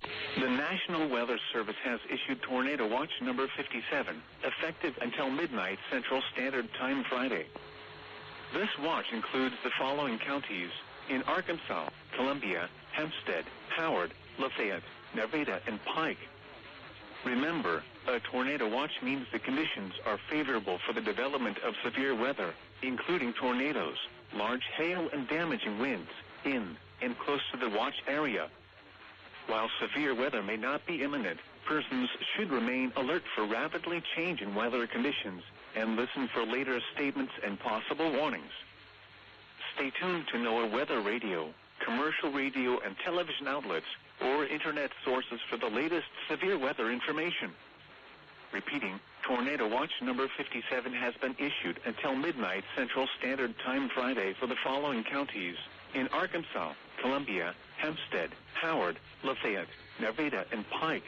The National Weather Service has issued Tornado Watch number 57, effective until midnight Central Standard Time Friday. This watch includes the following counties in Arkansas: Columbia, Hempstead, Howard, Lafayette, Nevada, and Pike. Remember, a tornado watch means the conditions are favorable for the development of severe weather, including tornadoes, large hail, and damaging winds in and close to the watch area. While severe weather may not be imminent, persons should remain alert for rapidly changing weather conditions and listen for later statements and possible warnings. Stay tuned to NOAA Weather Radio, commercial radio and television outlets, or internet sources for the latest severe weather information. Repeating, Tornado Watch number 57 has been issued until midnight Central Standard Time Friday for the following counties in Arkansas, Columbia, Hempstead, Howard, Lafayette, Nevada, and Pike.